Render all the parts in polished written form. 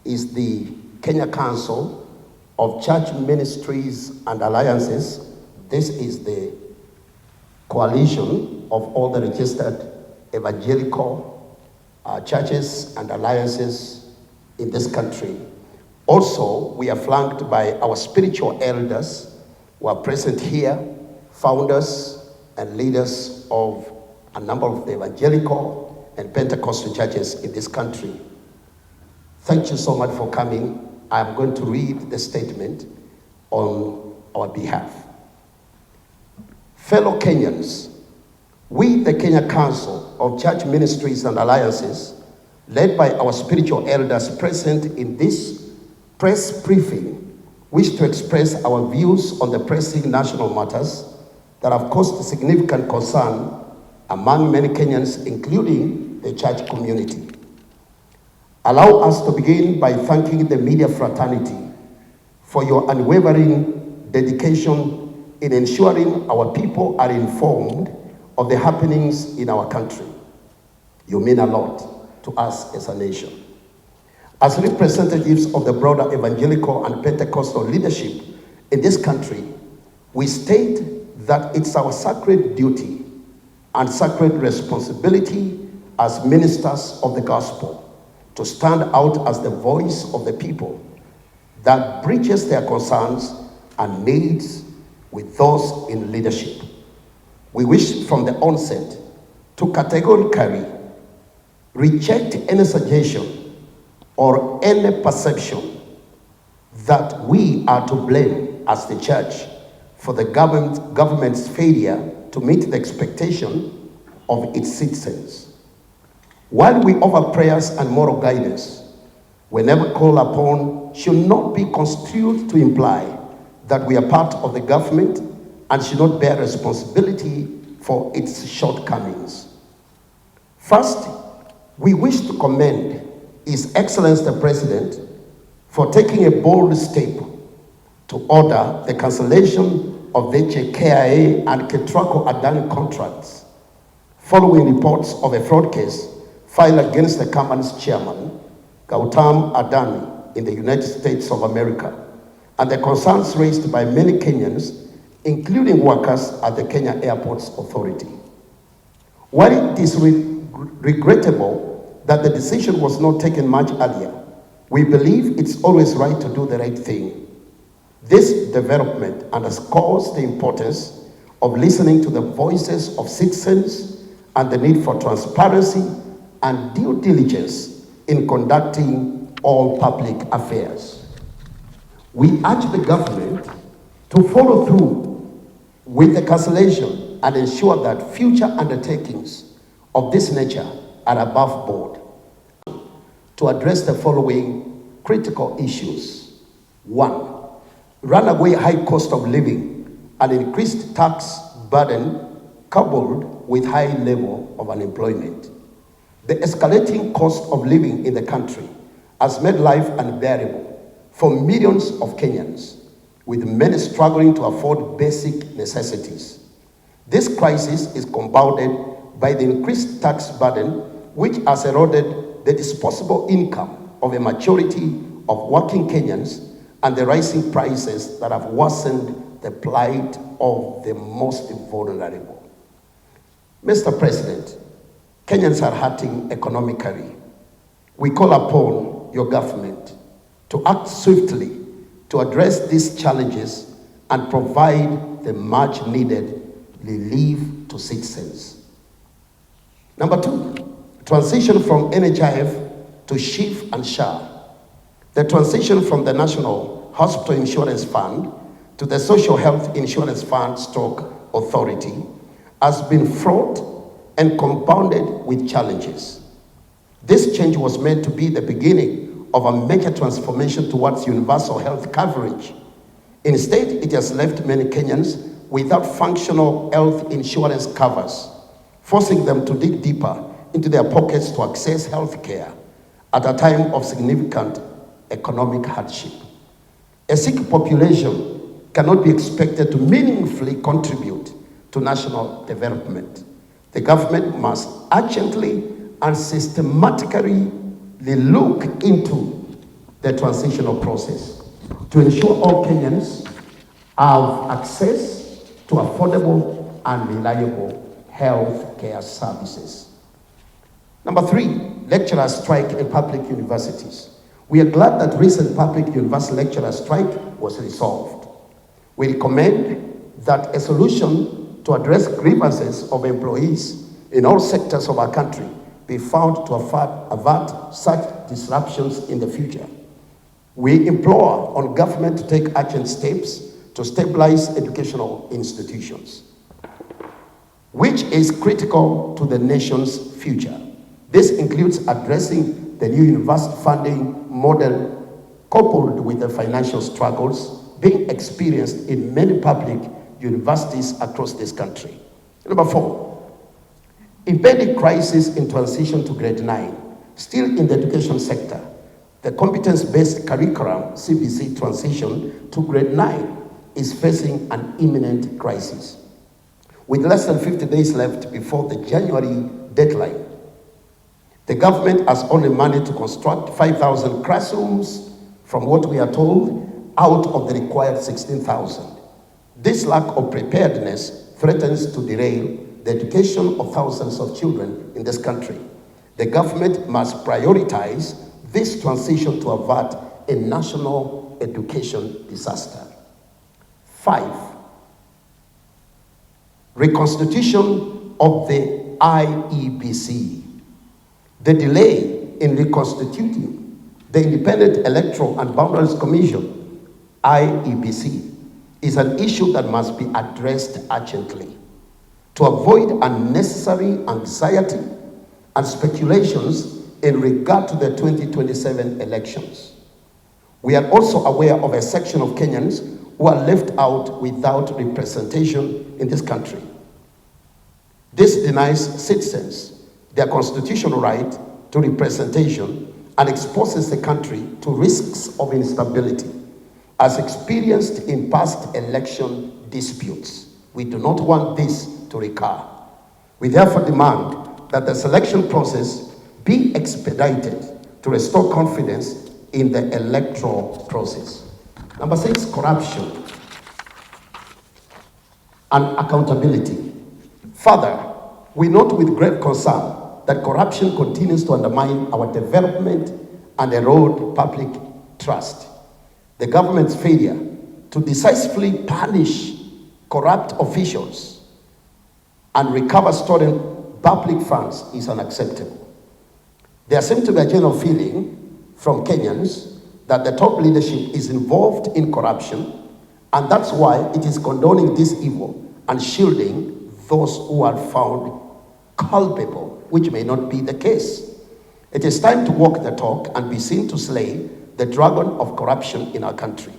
is the Kenya Council of Church Ministries and Alliances. This is the coalition of all the registered evangelical churches and alliances in this country. Also, we are flanked by our spiritual elders who are present here, founders and leaders of a number of the evangelical and Pentecostal churches in this country. Thank you so much for coming. I'm going to read the statement on our behalf. Fellow Kenyans, we, the Kenya Council of Church Ministries and Alliances, led by our spiritual elders present in this press briefing, wish to express our views on the pressing national matters that have caused significant concern among many Kenyans, including the church community. Allow us to begin by thanking the media fraternity for your unwavering dedication in ensuring our people are informed of the happenings in our country. You mean a lot to us as a nation. As representatives of the broader evangelical and Pentecostal leadership in this country, we state that it's our sacred duty and sacred responsibility as ministers of the gospel to stand out as the voice of the people that bridges their concerns and needs with those in leadership. We wish from the onset to categorically reject any suggestion or any perception that we are to blame as the church for the government's failure to meet the expectation of its citizens. While we offer prayers and moral guidance, whenever called upon should not be construed to imply that we are part of the government and should not bear responsibility for its shortcomings. First, we wish to commend His Excellency the President for taking a bold step to order the cancellation of the KIA and Ketraco Adani contracts following reports of a fraud case filed against the company's chairman, Gautam Adani, in the United States of America, and the concerns raised by many Kenyans, including workers at the Kenya Airports Authority. While it is regrettable that the decision was not taken much earlier, we believe it's always right to do the right thing. This development underscores the importance of listening to the voices of citizens and the need for transparency and due diligence in conducting all public affairs. We urge the government to follow through with the cancellation and ensure that future undertakings of this nature are above board to address the following critical issues. 1, runaway high cost of living and increased tax burden coupled with high level of unemployment. The escalating cost of living in the country has made life unbearable for millions of Kenyans, with many struggling to afford basic necessities. This crisis is compounded by the increased tax burden, which has eroded the disposable income of a majority of working Kenyans and the rising prices that have worsened the plight of the most vulnerable. Mr. President, Kenyans are hurting economically. We call upon your government to act swiftly to address these challenges and provide the much needed relief to citizens. Number 2, transition from NHIF to SHIF and SHA. The transition from the National Hospital Insurance Fund to the Social Health Insurance Fund / Authority has been fraught and compounded with challenges. This change was meant to be the beginning of a major transformation towards universal health coverage. Instead, it has left many Kenyans without functional health insurance covers, forcing them to dig deeper into their pockets to access health care at a time of significant economic hardship. A sick population cannot be expected to meaningfully contribute to national development. The government must urgently and systematically look into the transitional process to ensure all Kenyans have access to affordable and reliable health care services. Number 3, lecturer strike in public universities. We are glad that recent public university lecturer strike was resolved. We recommend that a solution to address grievances of employees in all sectors of our country be found to avert such disruptions in the future. We implore on government to take urgent steps to stabilize educational institutions, which is critical to the nation's future. This includes addressing the new university funding model coupled with the financial struggles being experienced in many public universities across this country. Number 4, impending crisis in transition to grade 9. Still in the education sector, the competence-based curriculum CBC transition to grade 9 is facing an imminent crisis. With less than 50 days left before the January deadline, the government has only managed to construct 5,000 classrooms from what we are told out of the required 16,000. This lack of preparedness threatens to derail the education of thousands of children in this country. The government must prioritize this transition to avert a national education disaster. 5, reconstitution of the IEBC. The delay in reconstituting the Independent Electoral and Boundaries Commission, IEBC, is an issue that must be addressed urgently to avoid unnecessary anxiety and speculations in regard to the 2027 elections. We are also aware of a section of Kenyans who are left out without representation in this country. This denies citizens their constitutional right to representation and exposes the country to risks of instability, as experienced in past election disputes. We do not want this to recur. We therefore demand that the selection process be expedited to restore confidence in the electoral process. Number 6, corruption and accountability. Further, we note with great concern that corruption continues to undermine our development and erode public trust. The government's failure to decisively punish corrupt officials and recover stolen public funds is unacceptable. There seems to be a general feeling from Kenyans that the top leadership is involved in corruption, and that's why it is condoning this evil and shielding those who are found culpable, which may not be the case. It is time to walk the talk and be seen to slay the dragon of corruption in our country.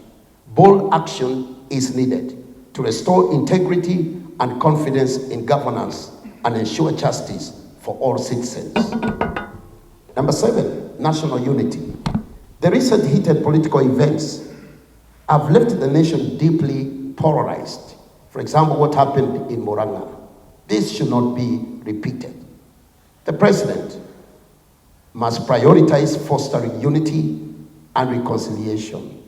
Bold action is needed to restore integrity and confidence in governance and ensure justice for all citizens. Number 7, national unity. The recent heated political events have left the nation deeply polarized. For example, what happened in Murang'a. This should not be repeated. The president must prioritize fostering unity and reconciliation.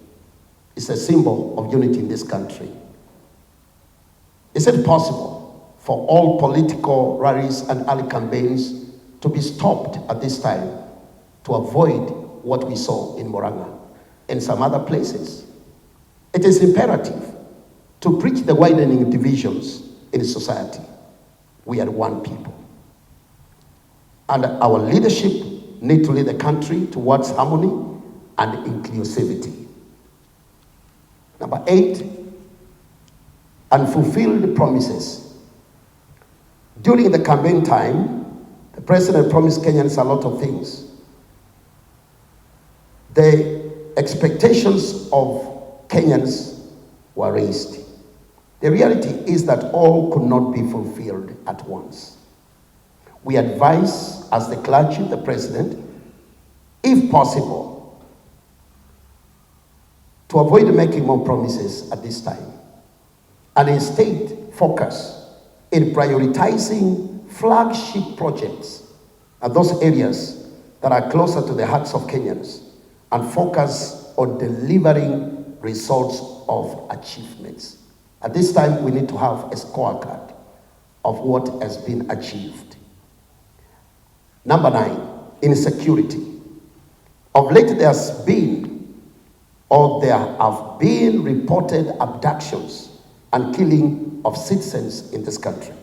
It's a symbol of unity in this country. Is it possible for all political rallies and early campaigns to be stopped at this time to avoid what we saw in Murang'a and some other places? It is imperative to bridge the widening divisions in society. We are one people. And our leadership need to lead the country towards harmony and inclusivity. Number 8, unfulfilled promises. During the campaign time, the president promised Kenyans a lot of things. The expectations of Kenyans were raised. The reality is that all could not be fulfilled at once. We advise, as the clergy, the president, if possible, to avoid making more promises at this time, and instead focus in prioritizing flagship projects at those areas that are closer to the hearts of Kenyans and focus on delivering results of achievements. At this time, we need to have a scorecard of what has been achieved. Number 9, insecurity. Of late, there have been reported abductions and killing of citizens in this country.